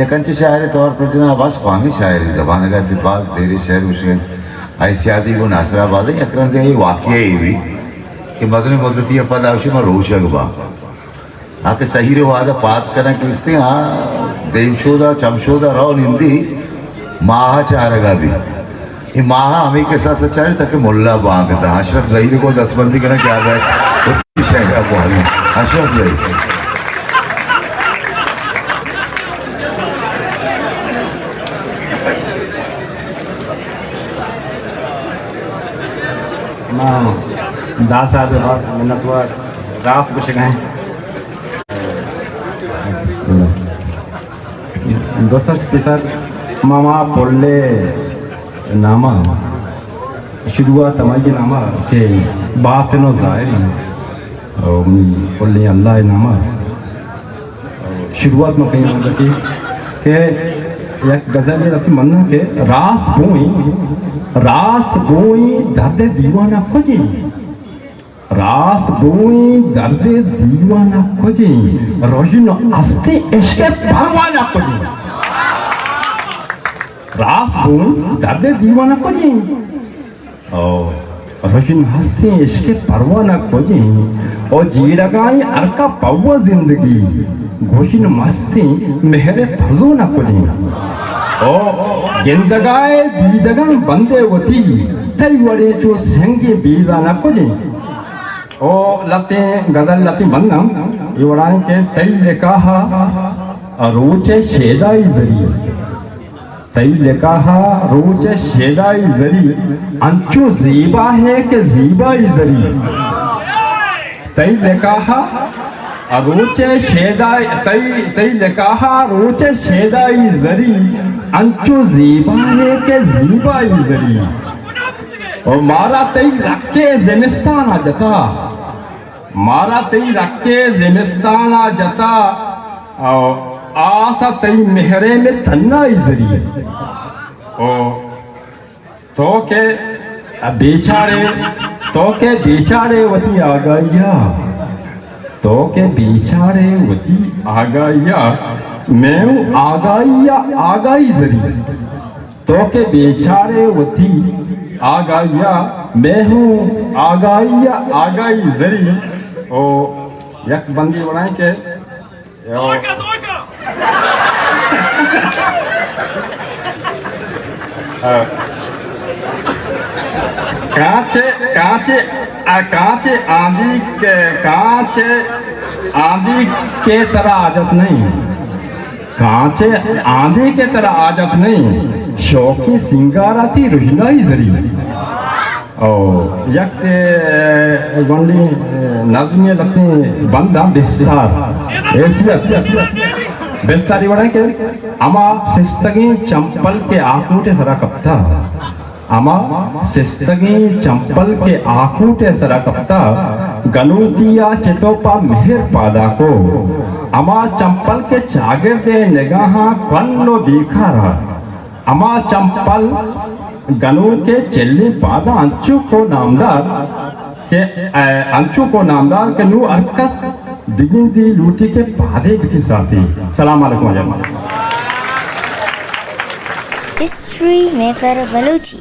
एकांचे शायर तौर पर जना बस पानी शायरी ज़बान का इत्तेफाक तेरे शहर उसे हैसियाती को नासराबाद है अकरम दे ये वाक़या ही हुई कि मजने मुद्दती पद आवश्य में रोशक बा आके सही रे वादा पात करना किसते हाँ देवशोदा चमशोदा रहो निंदी माह चारगा भी ये माह हमें के साथ सच्चाई तक मुल्ला बांग था अशरफ ज़हीर को दसबंदी करना क्या है वो शहर को अशरफ ज़हीर दास आदि बात मिन्नत हुआ रात कुछ गए दोस्तों के साथ मामा पोले नामा शुरुआत हमारी नामा के बात नो जाहिर और पोले अल्लाह नामा शुरुआत में कहीं मतलब कि एक गजल रखी मन के रास्त गोई दर्दे दीवाना खोजी रास्त गोई दर्दे दीवाना खोजी रोशन अस्ते इश्क़ परवाना खोजी रास्त गोई दर्दे दीवाना खोजी रोशन हस्ते इश्क़ परवाना खोजी और जीरगाई अरका पव्वा जिंदगी घोषण मस्ती मेहरे फजो ना खोजी ओ गिंदगाए दीदगन बंदे वती तई वड़े जो संगे बीजा ना कुजी ओ लते गदल लती मन्ना ये वड़ान के तई लेकाहा रोचे शेदाई जरी तई लेकाहा रोचे शेदाई जरी अंचो जीबा है के जीबाई जरी तई लेकाहा रोचे शेदाई तई लेकाहा रोचे शेदाई जरी अंचो जीबाने के जीबाई जरी और मारा तई रखे ज़िमिस्तान आ जता मारा तई रखे ज़िमिस्तान आ जता और आसा तई मेहरे में तन्नाई जरी ओ तो के बेचारे वती आ गया तो के बेचारे वती आ गया मैं आगाई जरी तो के बेचारे वती आ गया मैं हूँ आगाई जरी ओ यक बंदी बनाए के कांचे आंधी के तरह आदत नहीं कांचे आंधी के तरह आदत नहीं शौकी सिंगाराती रुहनाई जरी ओ यक गंडी नजमिया लगते बंदा बिस्तार ऐसी बिस्तारी बड़ा के अमा सिस्तगी चंपल के आकूटे सरा कप्ता अमा सिस्तगी चंपल के आकूटे सरा कप्ता गनूतिया चितोपा मेहर पादा को अमा चंपल के चागिर दे निगाहा कन्नो देखा रहा अमा चंपल गनू के चेल्ली पादा अंचू को नामदार के नू अरकस दिगिन दी लूटी के पादे के साथी सलाम अलैकुम। History maker Balochi.